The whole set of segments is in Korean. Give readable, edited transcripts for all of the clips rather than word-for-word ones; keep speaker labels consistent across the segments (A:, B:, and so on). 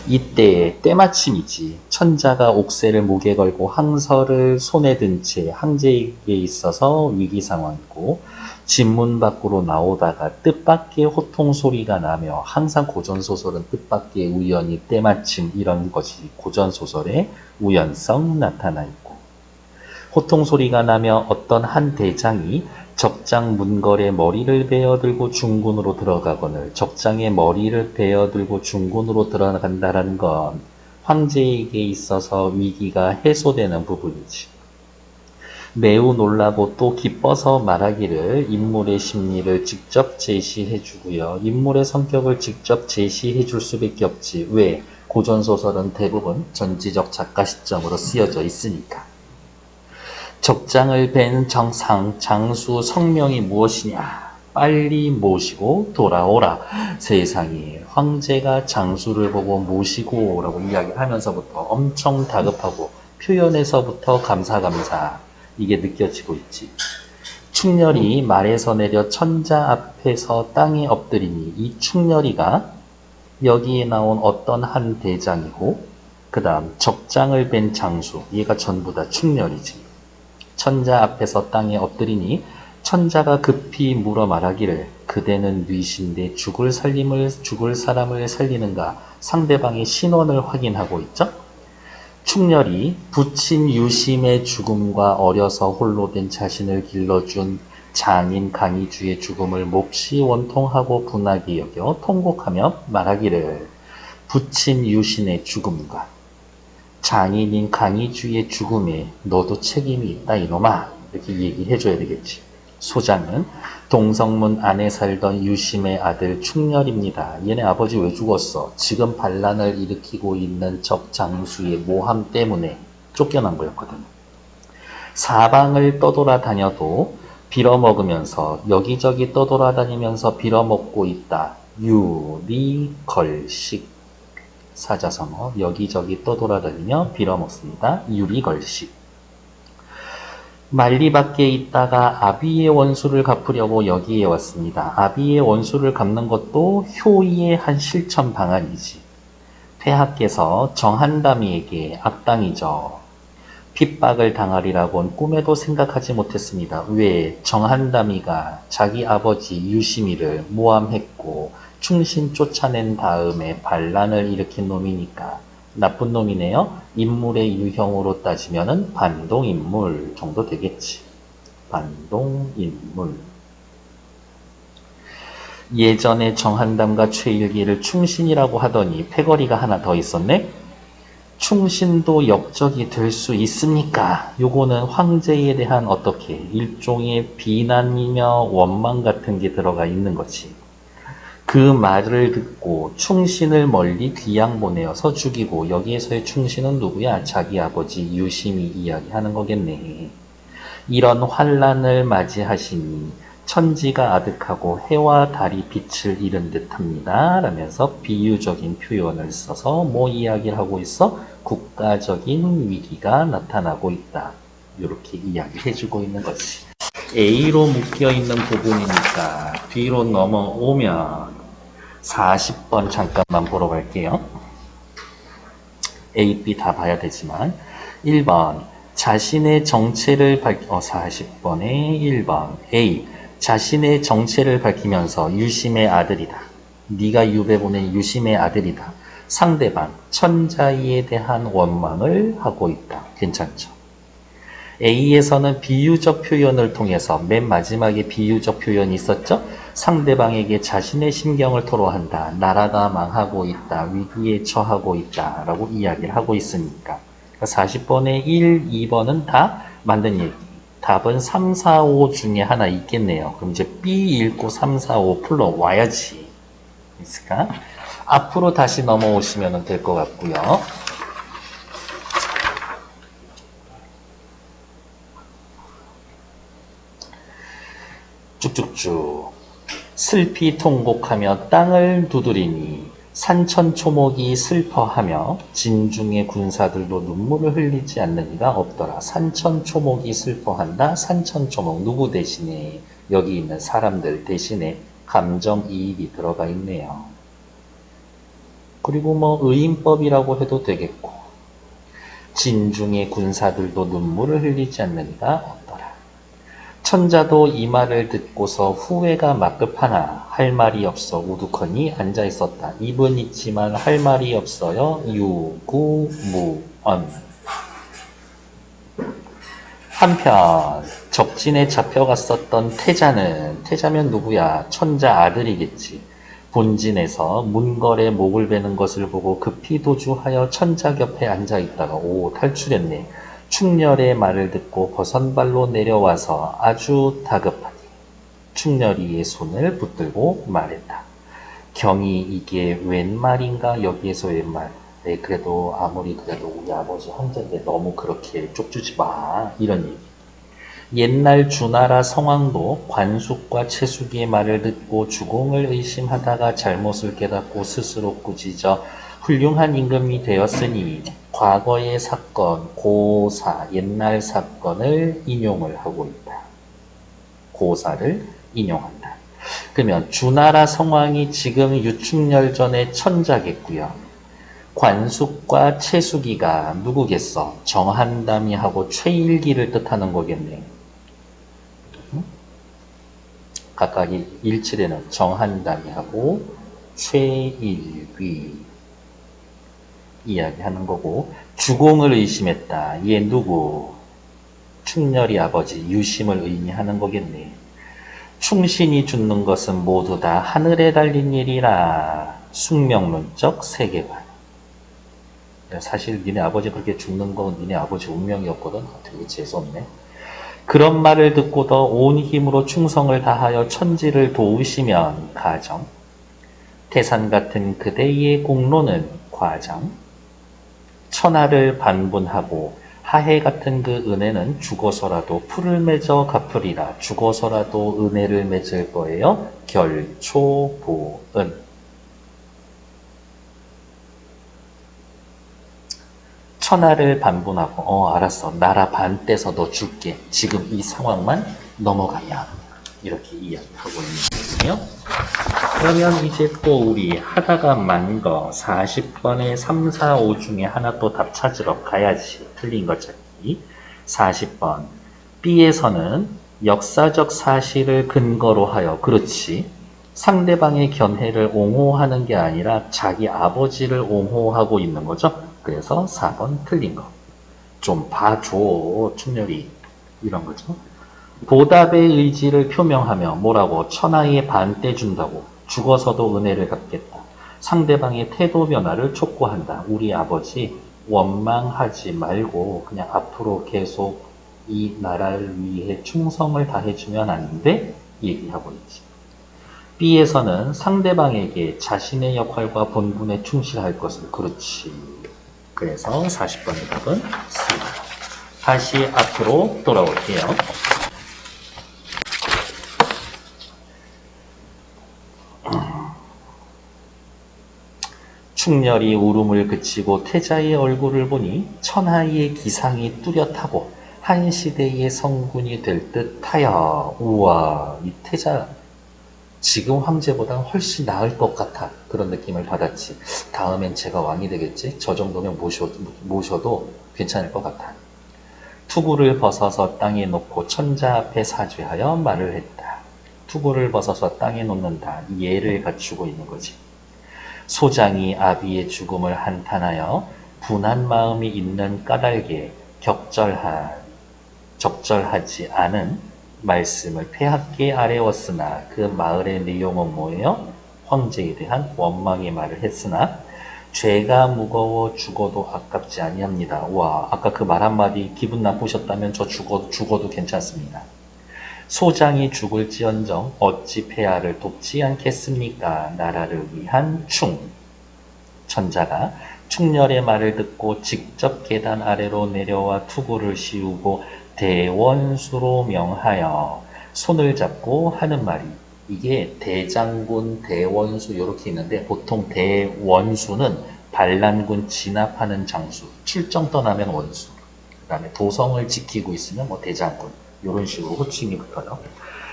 A: 이때 때마침이지. 천자가 옥새를 목에 걸고 항서를 손에 든 채 항제에게 있어서 위기 상황이고, 집문 밖으로 나오다가 뜻밖의 호통 소리가 나며, 항상 고전소설은 뜻밖의 우연이 때마침 이런 것이 고전소설의 우연성 나타나 있고, 호통 소리가 나며 어떤 한 대장이 적장 문걸에 머리를 베어들고 중군으로 들어가거늘, 적장의 머리를 베어들고 중군으로 들어간다는 건 황제에게 있어서 위기가 해소되는 부분이지. 매우 놀라고 또 기뻐서 말하기를 인물의 심리를 직접 제시해 주고요. 인물의 성격을 직접 제시해 줄 수밖에 없지. 왜? 고전소설은 대부분 전지적 작가 시점으로 쓰여져 있으니까. 적장을 벤 장수 성명이 무엇이냐? 빨리 모시고 돌아오라. 세상에, 황제가 장수를 보고 모시고 오라고 이야기하면서부터 엄청 다급하고 표현에서부터 감사 이게 느껴지고 있지. 충렬이 말에서 내려 천자 앞에서 땅에 엎드리니, 이 충렬이가 여기에 나온 어떤 한 대장이고, 그 다음 적장을 벤 장수, 얘가 전부 다 충렬이지. 천자 앞에서 땅에 엎드리니 천자가 급히 물어 말하기를, 그대는 뉘신데 죽을 사람을 살리는가? 상대방의 신원을 확인하고 있죠. 충렬이 부친 유심의 죽음과 어려서 홀로 된 자신을 길러준 장인 강희주의 죽음을 몹시 원통하고 분하게 여겨 통곡하며 말하기를, 부친 유신의 죽음과 장인인 강희주의 죽음에 너도 책임이 있다 이놈아, 이렇게 얘기해 줘야 되겠지. 소장은 동성문 안에 살던 유심의 아들 충렬입니다. 얘네 아버지 왜 죽었어? 지금 반란을 일으키고 있는 적 장수의 모함 때문에 쫓겨난 거였거든. 사방을 떠돌아다녀도 빌어먹으면서, 여기저기 떠돌아다니면서 빌어먹고 있다. 유리걸식. 사자성어, 여기저기 떠돌아다니며 빌어먹습니다. 유리걸식. 만리 밖에 있다가 아비의 원수를 갚으려고 여기에 왔습니다. 아비의 원수를 갚는 것도 효의의 한 실천 방안이지. 폐하께서 정한담이에게 악당이죠. 핍박을 당하리라고는 꿈에도 생각하지 못했습니다. 왜? 정한담이가 자기 아버지 유심이를 모함했고 충신 쫓아낸 다음에 반란을 일으킨 놈이니까 나쁜 놈이네요. 인물의 유형으로 따지면은 반동인물 정도 되겠지. 반동인물. 예전에 정한담과 최일기를 충신이라고 하더니 패거리가 하나 더 있었네. 충신도 역적이 될 수 있습니까? 요거는 황제에 대한 어떻게 일종의 비난이며 원망 같은 게 들어가 있는 거지. 그 말을 듣고 충신을 멀리 귀양 보내어서 죽이고, 여기에서의 충신은 누구야? 자기 아버지 유심이 이야기하는 거겠네. 이런 환란을 맞이하시니 천지가 아득하고 해와 달이 빛을 잃은 듯합니다. 라면서 비유적인 표현을 써서 뭐 이야기를 하고 있어? 국가적인 위기가 나타나고 있다. 이렇게 이야기해주고 있는 거지. A로 묶여있는 부분이니까 뒤로 넘어오면 40번 잠깐만 보러 갈게요. A, B 다 봐야 되지만 1번 자신의 정체를 40번에 1번 A 자신의 정체를 밝히면서 유심의 아들이다. 네가 유배 보낸 유심의 아들이다. 상대방 천자에 대한 원망을 하고 있다. 괜찮죠? A에서는 비유적 표현을 통해서 맨 마지막에 비유적 표현이 있었죠? 상대방에게 자신의 심경을 토로한다. 나라가 망하고 있다. 위기에 처하고 있다. 라고 이야기를 하고 있으니까. 40번에 1, 2번은 다 만든 얘기. 답은 3, 4, 5 중에 하나 있겠네요. 그럼 이제 B 읽고 3, 4, 5 풀러 와야지. 있을까? 앞으로 다시 넘어오시면 될 것 같고요. 쭉쭉쭉. 슬피 통곡하며 땅을 두드리니 산천초목이 슬퍼하며 진중의 군사들도 눈물을 흘리지 않는 이가 없더라. 산천초목이 슬퍼한다. 산천초목 누구 대신에? 여기 있는 사람들 대신에 감정이입이 들어가 있네요. 그리고 뭐 의인법이라고 해도 되겠고, 진중의 군사들도 눈물을 흘리지 않는 이가 없더라. 천자도 이 말을 듣고서 후회가 막급하나 할 말이 없어 우두커니 앉아 있었다. 입은 있지만 할 말이 없어요. 유구무언. 한편 적진에 잡혀갔었던 태자면 누구야? 천자 아들이겠지. 본진에서 문걸에 목을 베는 것을 보고 급히 도주하여 천자 곁에 앉아 있다가 탈출했네. 충렬의 말을 듣고 버선발로 내려와서 아주 다급하게 충렬이의 손을 붙들고 말했다. 경이 이게 웬 말인가? 여기에서 웬 말? 네, 그래도 아무리 그래도 우리 아버지 형제인데 너무 그렇게 쪽주지 마. 이런 얘기. 옛날 주나라 성왕도 관숙과 채숙의 말을 듣고 주공을 의심하다가 잘못을 깨닫고 스스로 꾸짖어 훌륭한 임금이 되었으니 과거의 사건, 고사, 옛날 사건을 인용을 하고 있다. 고사를 인용한다. 그러면 주나라 성왕이 지금 유충렬전의 천자겠고요. 관숙과 채숙이가 누구겠어? 정한담이하고 최일기를 뜻하는 거겠네. 각각 일칠에는 정한담이하고 최일귀 이야기하는 거고, 주공을 의심했다. 얘 누구? 충렬이 아버지 유심을 의미하는 거겠네. 충신이 죽는 것은 모두 다 하늘에 달린 일이라. 숙명론적 세계관. 사실 니네 아버지 그렇게 죽는 건 니네 아버지 운명이었거든. 되게 재수없네. 그런 말을 듣고도 온 힘으로 충성을 다하여 천지를 도우시면 가정, 태산 같은 그대의 공로는 과정, 천하를 반분하고 하해 같은 그 은혜는 죽어서라도 풀을 맺어 갚으리라. 죽어서라도 은혜를 맺을 거예요. 결초보은. 천하를 반분하고 알았어. 나라 반 떼서 너 줄게. 지금 이 상황만 넘어가면. 이렇게 이야기하고 있는 거거든요. 그러면 이제 또 우리 하다가 만 거 40번에 3, 4, 5 중에 하나 또 답 찾으러 가야지. 틀린 거 찾기. 40번. B에서는 역사적 사실을 근거로 하여, 그렇지, 상대방의 견해를 옹호하는 게 아니라 자기 아버지를 옹호하고 있는 거죠. 그래서 4번 틀린 거. 좀 봐줘, 충렬이. 이런 거죠. 보답의 의지를 표명하며 뭐라고? 천하의 반 떼준다고. 죽어서도 은혜를 갚겠다. 상대방의 태도 변화를 촉구한다. 우리 아버지 원망하지 말고 그냥 앞으로 계속 이 나라를 위해 충성을 다해주면 안 돼? 얘기하고 있지. B에서는 상대방에게 자신의 역할과 본분에 충실할 것을. 그렇지. 그래서 40번의 답은 C. 다시 앞으로 돌아올게요. 충렬이 울음을 그치고 태자의 얼굴을 보니 천하의 기상이 뚜렷하고 한 시대의 성군이 될 듯하여. 우와, 이 태자 지금 황제보다 훨씬 나을 것 같아. 그런 느낌을 받았지. 다음엔 제가 왕이 되겠지? 저 정도면 모셔도 괜찮을 것 같아. 투구를 벗어서 땅에 놓고 천자 앞에 사죄하여 말을 했다. 투구를 벗어서 땅에 놓는다. 예를 갖추고 있는 거지. 소장이 아비의 죽음을 한탄하여 분한 마음이 있는 까닭에 적절하지 않은 말씀을 폐하게 아뢰었으나 그 말의 내용은 뭐예요? 황제에 대한 원망의 말을 했으나 죄가 무거워 죽어도 아깝지 아니합니다. 와, 아까 그 말 한마디 기분 나쁘셨다면 저 죽어도 괜찮습니다. 소장이 죽을지언정 어찌 폐하를 돕지 않겠습니까? 나라를 위한 충. 천자가 충렬의 말을 듣고 직접 계단 아래로 내려와 투구를 씌우고 대원수로 명하여 손을 잡고 하는 말이, 이게 대장군, 대원수 이렇게 있는데 보통 대원수는 반란군 진압하는 장수, 출정 떠나면 원수, 그 다음에 도성을 지키고 있으면 뭐 대장군, 이런 식으로 호칭이 붙어요.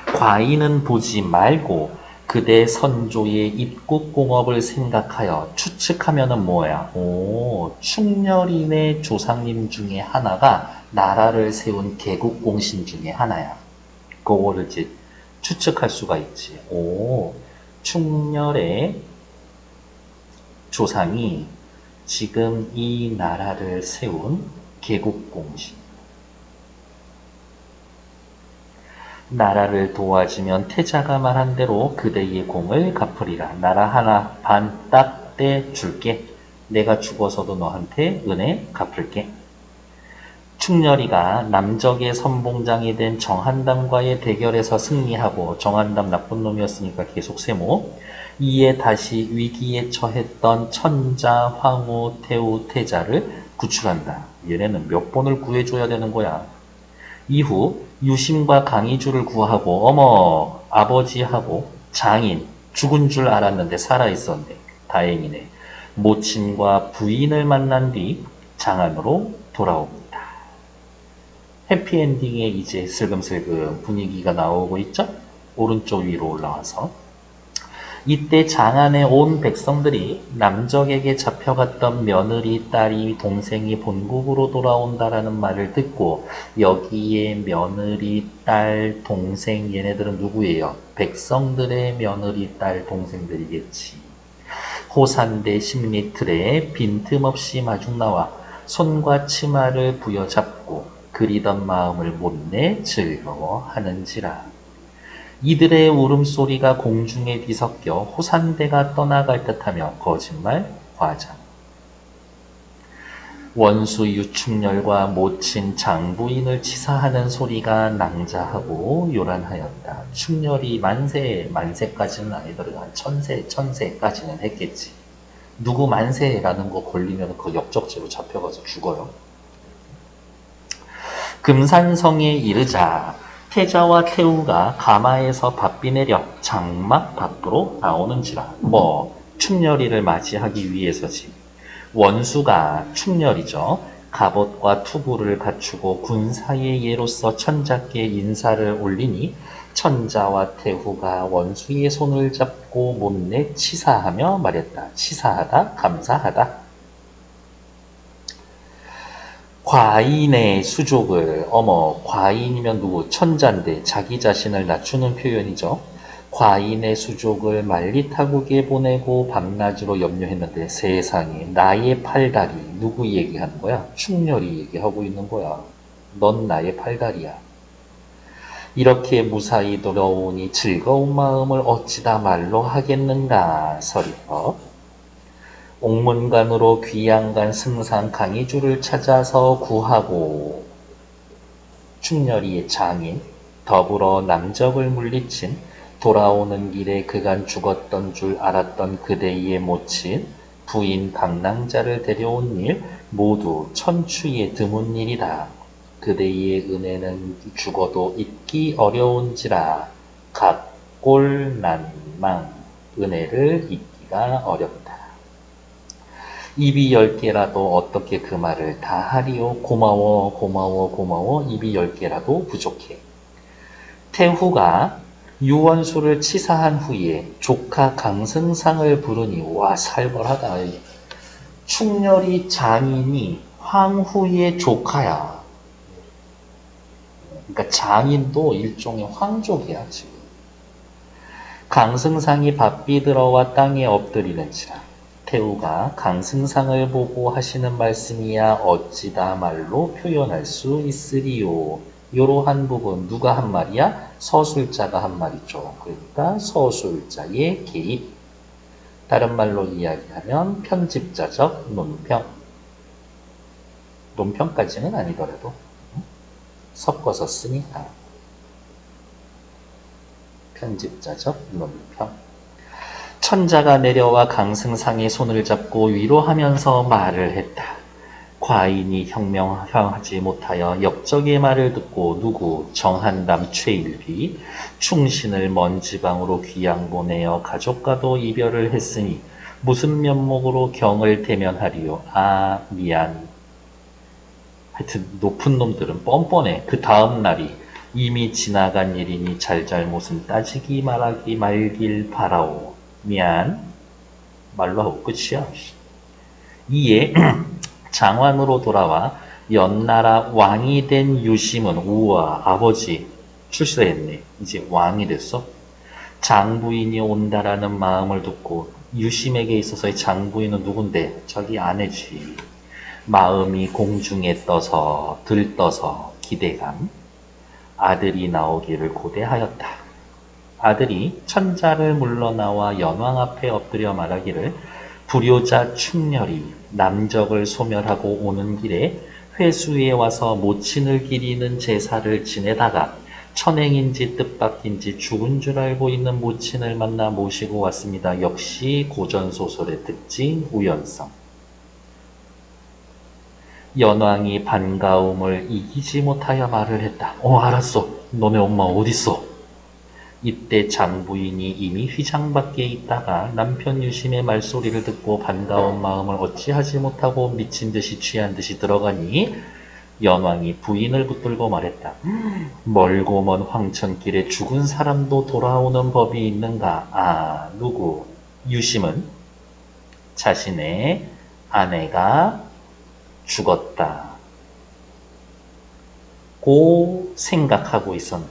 A: 과인은 보지 말고 그대 선조의 입국공업을 생각하여 추측하면은 뭐야? 오, 충렬인의 조상님 중에 하나가 나라를 세운 개국공신 중에 하나야. 그거를 이제 추측할 수가 있지. 오, 충렬의 조상이 지금 이 나라를 세운 개국공신. 나라를 도와주면 태자가 말한 대로 그대의 공을 갚으리라. 나라 하나 반 딱 떼 줄게. 내가 죽어서도 너한테 은혜 갚을게. 충렬이가 남적의 선봉장이 된 정한담과의 대결에서 승리하고, 정한담 나쁜 놈이었으니까 계속 세모. 이에 다시 위기에 처했던 천자, 황후, 태우, 태자를 구출한다. 얘네는 몇 번을 구해줘야 되는 거야. 이후 유심과 강희주를 구하고, 어머, 아버지하고 장인 죽은 줄 알았는데 살아있었네. 다행이네. 모친과 부인을 만난 뒤 장안으로 돌아옵니다. 해피엔딩에 이제 슬금슬금 분위기가 나오고 있죠? 오른쪽 위로 올라와서. 이때 장안에 온 백성들이 남적에게 잡혀갔던 며느리, 딸이, 동생이 본국으로 돌아온다라는 말을 듣고, 여기에 며느리, 딸, 동생 얘네들은 누구예요? 백성들의 며느리, 딸, 동생들이겠지. 호산대 십리틀에 빈틈없이 마중 나와 손과 치마를 부여잡고 그리던 마음을 못내 즐거워하는지라. 이들의 울음소리가 공중에 뒤섞여 호산대가 떠나갈 듯하며 거짓말, 과장. 원수 유충렬과 모친 장부인을 치사하는 소리가 낭자하고 요란하였다. 충렬이 만세까지는 아니더라도 한 천세까지는 했겠지. 누구 만세라는 거 걸리면 그 역적죄로 잡혀가서 죽어요. 금산성에 이르자 태자와 태우가 가마에서 바삐 내려 장막 밖으로 나오는지라. 충렬이를 맞이하기 위해서지. 원수가 충렬이죠. 갑옷과 투구를 갖추고 군사의 예로서 천자께 인사를 올리니 천자와 태후가 원수의 손을 잡고 못내 치사하며 말했다. 치사하다, 감사하다. 과인의 수족을, 과인이면 누구? 천자인데 자기 자신을 낮추는 표현이죠. 과인의 수족을 말리타국에 보내고 밤낮으로 염려했는데 세상에, 나의 팔다리. 누구 얘기하는 거야? 충렬이 얘기하고 있는 거야. 넌 나의 팔다리야. 이렇게 무사히 돌아오니 즐거운 마음을 어찌다 말로 하겠는가. 서리법. 옥문관으로 귀양간 승상 강희주를 찾아서 구하고, 충렬이의 장인 더불어 남적을 물리친, 돌아오는 길에 그간 죽었던 줄 알았던 그대의 모친 부인 강낭자를 데려온 일 모두 천추에 드문 일이다. 그대의 은혜는 죽어도 잊기 어려운지라. 각골난망. 은혜를 잊기가 어렵다. 입이 10개라도 어떻게 그 말을 다 하리요. 고마워. 입이 10개라도 부족해. 태후가 유원수를 치사한 후에 조카 강승상을 부르니, 와, 살벌하다. 충렬이 장인이 황후의 조카야. 그러니까 장인도 일종의 황족이야, 지금. 강승상이 바삐 들어와 땅에 엎드리는지라. 태후가 강승상을 보고 하시는 말씀이야 어찌다 말로 표현할 수 있으리요. 이러한 부분 누가 한 말이야? 서술자가 한 말이죠. 그러니까 서술자의 개입. 다른 말로 이야기하면 편집자적 논평. 논평까지는 아니더라도 섞어서 쓰니까. 편집자적 논평. 천자가 내려와 강승상의 손을 잡고 위로하면서 말을 했다. 과인이 혁명하지 못하여 역적의 말을 듣고 누구? 정한담 최일비 충신을 먼 지방으로 귀양 보내어 가족과도 이별을 했으니 무슨 면목으로 경을 대면하리요. 아, 미안. 하여튼 높은 놈들은 뻔뻔해. 그 다음 날이 이미 지나간 일이니 잘잘못은 따지기 말하기 말길 바라오. 미안. 말로 하고 끝이야. 이에 장왕으로 돌아와 연나라 왕이 된 유심은 우와 아버지 출세했네. 이제 왕이 됐어. 장부인이 온다라는 마음을 듣고 유심에게 있어서의 장부인은 누군데? 자기 아내지. 마음이 공중에 떠서 들떠서 기대감. 아들이 나오기를 고대하였다. 아들이 천자를 물러나와 연왕 앞에 엎드려 말하기를 불효자 충렬이 남적을 소멸하고 오는 길에 회수에 와서 모친을 기리는 제사를 지내다가 천행인지 뜻밖인지 죽은 줄 알고 있는 모친을 만나 모시고 왔습니다. 역시 고전소설의 특징 우연성. 연왕이 반가움을 이기지 못하여 말을 했다. 알았어. 너네 엄마 어딨어? 이때 장부인이 이미 휘장 밖에 있다가 남편 유심의 말소리를 듣고 반가운 마음을 어찌하지 못하고 미친 듯이 취한 듯이 들어가니 연왕이 부인을 붙들고 말했다. 멀고 먼 황천길에 죽은 사람도 돌아오는 법이 있는가? 누구? 유심은 자신의 아내가 죽었다. 고 생각하고 있었네.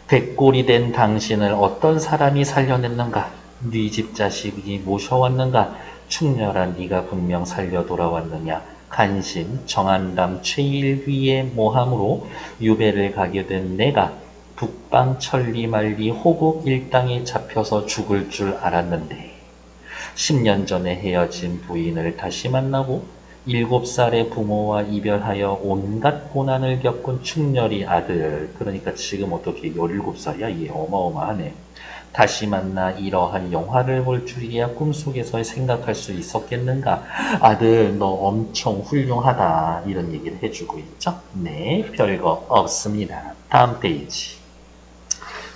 A: 백골이 된 당신을 어떤 사람이 살려냈는가? 네 집 자식이 모셔왔는가? 충렬한 네가 분명 살려 돌아왔느냐? 간신 정한담 최일휘의 모함으로 유배를 가게 된 내가 북방 천리말리 호국 일당에 잡혀서 죽을 줄 알았는데 10년 전에 헤어진 부인을 다시 만나고 7살의 부모와 이별하여 온갖 고난을 겪은 충렬이 아들, 그러니까 지금 어떻게 17살이야? 얘 어마어마하네. 다시 만나 이러한 영화를 볼 줄이야 꿈속에서 생각할 수 있었겠는가? 아들 너 엄청 훌륭하다 이런 얘기를 해주고 있죠. 네, 별거 없습니다. 다음 페이지.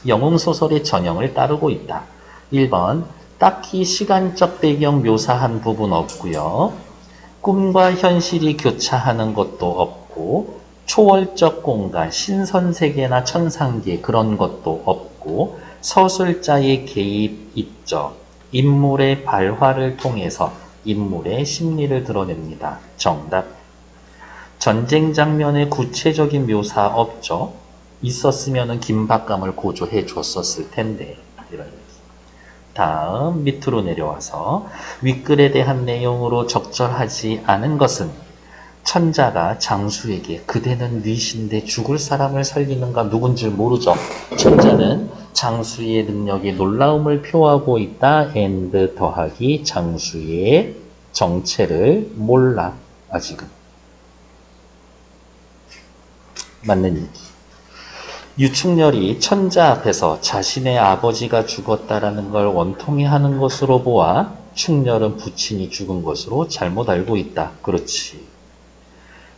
A: 영웅소설의 전형을 따르고 있다. 1번 딱히 시간적 배경 묘사한 부분 없고요. 꿈과 현실이 교차하는 것도 없고 초월적 공간, 신선세계나 천상계 그런 것도 없고 서술자의 개입 있죠. 인물의 발화를 통해서 인물의 심리를 드러냅니다. 정답. 전쟁 장면의 구체적인 묘사 없죠. 있었으면 긴박감을 고조해 줬었을 텐데 이런 얘기. 다음 밑으로 내려와서 윗글에 대한 내용으로 적절하지 않은 것은 천자가 장수에게 그대는 뉘신데 죽을 사람을 살리는가 누군지 모르죠. 천자는 장수의 능력에 놀라움을 표하고 있다. and 더하기 장수의 정체를 몰라. 아직은. 맞는 얘기. 유충렬이 천자 앞에서 자신의 아버지가 죽었다라는 걸 원통해 하는 것으로 보아 충렬은 부친이 죽은 것으로 잘못 알고 있다. 그렇지.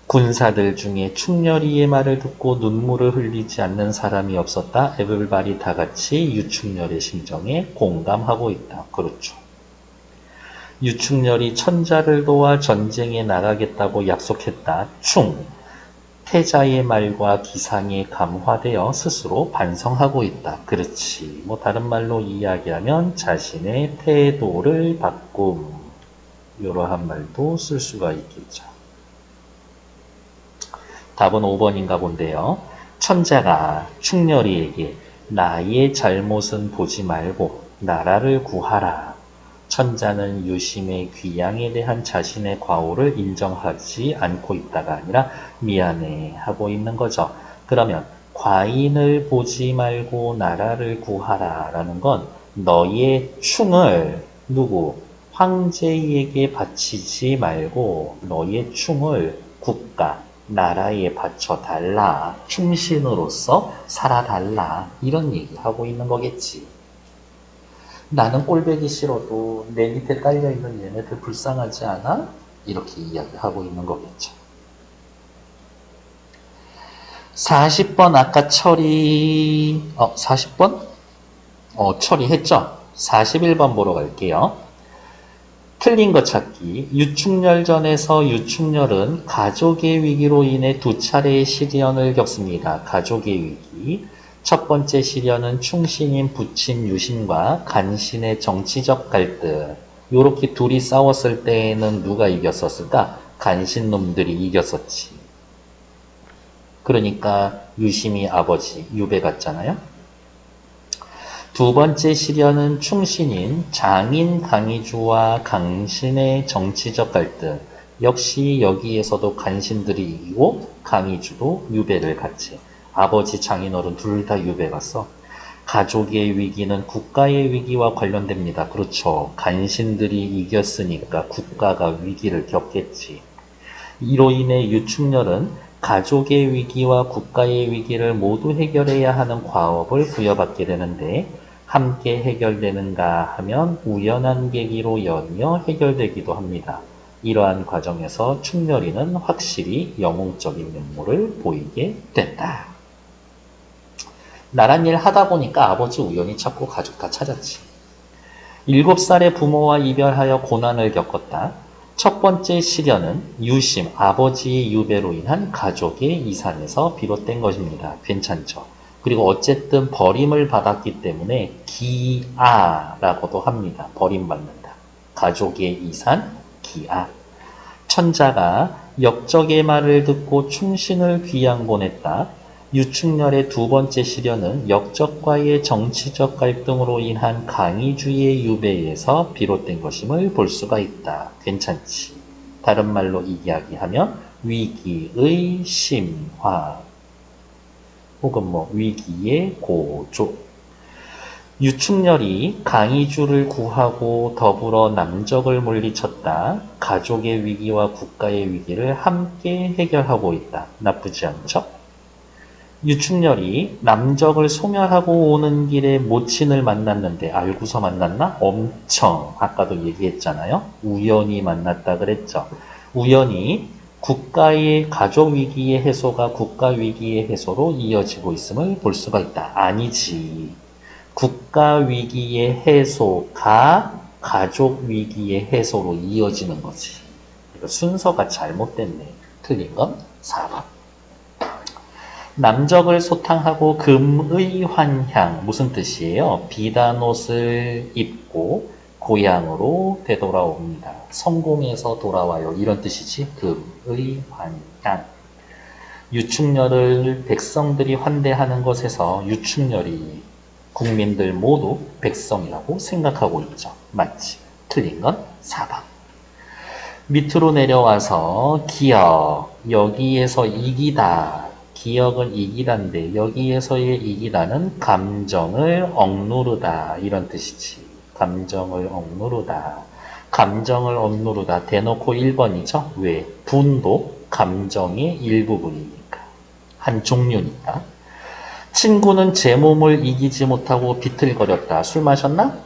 A: 군사들 중에 충렬이의 말을 듣고 눈물을 흘리지 않는 사람이 없었다. 에블바리 다 같이 유충렬의 심정에 공감하고 있다. 그렇죠. 유충렬이 천자를 도와 전쟁에 나가겠다고 약속했다. 태자의 말과 기상에 감화되어 스스로 반성하고 있다. 그렇지. 다른 말로 이야기하면 자신의 태도를 바꿈. 이러한 말도 쓸 수가 있겠죠. 답은 5번인가 본데요. 천자가 충렬이에게 나의 잘못은 보지 말고 나라를 구하라. 천자는 유심의 귀양에 대한 자신의 과오를 인정하지 않고 있다가 아니라 미안해 하고 있는 거죠. 그러면 과인을 보지 말고 나라를 구하라 라는 건 너의 충을 누구? 황제에게 바치지 말고 너의 충을 국가, 나라에 바쳐달라. 충신으로서 살아달라. 이런 얘기하고 있는 거겠지. 나는 꼴배기 싫어도 내 밑에 깔려있는 얘네들 불쌍하지 않아? 이렇게 이야기하고 있는 거겠죠. 40번 아까 처리 40번? 처리했죠? 41번 보러 갈게요. 틀린 거 찾기. 유축열전에서 유축열은 가족의 위기로 인해 두 차례의 시련을 겪습니다. 가족의 위기. 첫 번째 시련은 충신인 부친 유신과 간신의 정치적 갈등. 요렇게 둘이 싸웠을 때에는 누가 이겼었을까? 간신놈들이 이겼었지. 그러니까 유심이 아버지 유배 갔잖아요. 두 번째 시련은 충신인 장인 강희주와 강신의 정치적 갈등. 역시 여기에서도 간신들이 이기고 강희주도 유배를 갔지. 아버지 장인어른 둘 다 유배 갔어. 가족의 위기는 국가의 위기와 관련됩니다. 그렇죠. 간신들이 이겼으니까 국가가 위기를 겪겠지. 이로 인해 유축열은 가족의 위기와 국가의 위기를 모두 해결해야 하는 과업을 부여받게 되는데 함께 해결되는가 하면 우연한 계기로 연이어 해결되기도 합니다. 이러한 과정에서 충렬이는 확실히 영웅적인 면모를 보이게 된다. 나란 일 하다 보니까 아버지 우연히 찾고 가족 다 찾았지. 7살에 부모와 이별하여 고난을 겪었다. 첫 번째 시련은 유심, 아버지의 유배로 인한 가족의 이산에서 비롯된 것입니다. 괜찮죠? 그리고 어쨌든 버림을 받았기 때문에 기아라고도 합니다. 버림받는다. 가족의 이산, 기아. 천자가 역적의 말을 듣고 충신을 귀양 보냈다. 유축열의 두 번째 시련은 역적과의 정치적 갈등으로 인한 강희주의 유배에서 비롯된 것임을 볼 수가 있다. 괜찮지? 다른 말로 이야기하면 위기의 심화 혹은 위기의 고조. 유축열이 강희주를 구하고 더불어 남적을 물리쳤다. 가족의 위기와 국가의 위기를 함께 해결하고 있다. 나쁘지 않죠? 유축열이 남적을 소멸하고 오는 길에 모친을 만났는데 알고서 만났나? 엄청 아까도 얘기했잖아요. 우연히 만났다 그랬죠. 우연히 국가의 가족 위기의 해소가 국가 위기의 해소로 이어지고 있음을 볼 수가 있다. 아니지. 국가 위기의 해소가 가족 위기의 해소로 이어지는 거지. 순서가 잘못됐네. 틀린 건 4번. 남적을 소탕하고 금의 환향. 무슨 뜻이에요? 비단 옷을 입고 고향으로 되돌아옵니다. 성공해서 돌아와요. 이런 뜻이지. 금의 환향. 유축열을 백성들이 환대하는 것에서 유축열이 국민들 모두 백성이라고 생각하고 있죠. 맞지? 틀린 건 4번. 밑으로 내려와서 기억. 여기에서 이기다. 기억은 이기다인데 여기에서의 이기다는 감정을 억누르다 이런 뜻이지. 감정을 억누르다. 감정을 억누르다. 대놓고 1번이죠. 왜? 분도 감정의 일부분이니까. 한 종류니까. 친구는 제 몸을 이기지 못하고 비틀거렸다. 술 마셨나?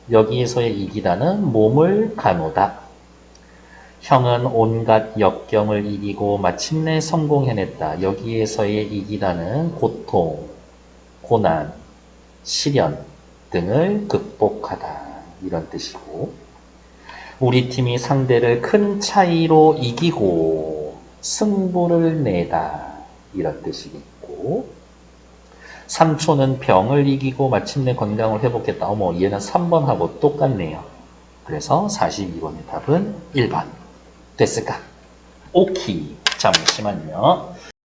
A: 여기에서의 이기다는 몸을 가누다. 형은 온갖 역경을 이기고 마침내 성공해냈다. 여기에서의 이기다는 고통, 고난, 시련 등을 극복하다. 이런 뜻이고, 우리 팀이 상대를 큰 차이로 이기고 승부를 내다. 이런 뜻이겠고, 삼촌은 병을 이기고 마침내 건강을 회복했다. 어머, 얘는 3번하고 똑같네요. 그래서 42번의 답은 1번. 됐을까? 오케이. 잠시만요.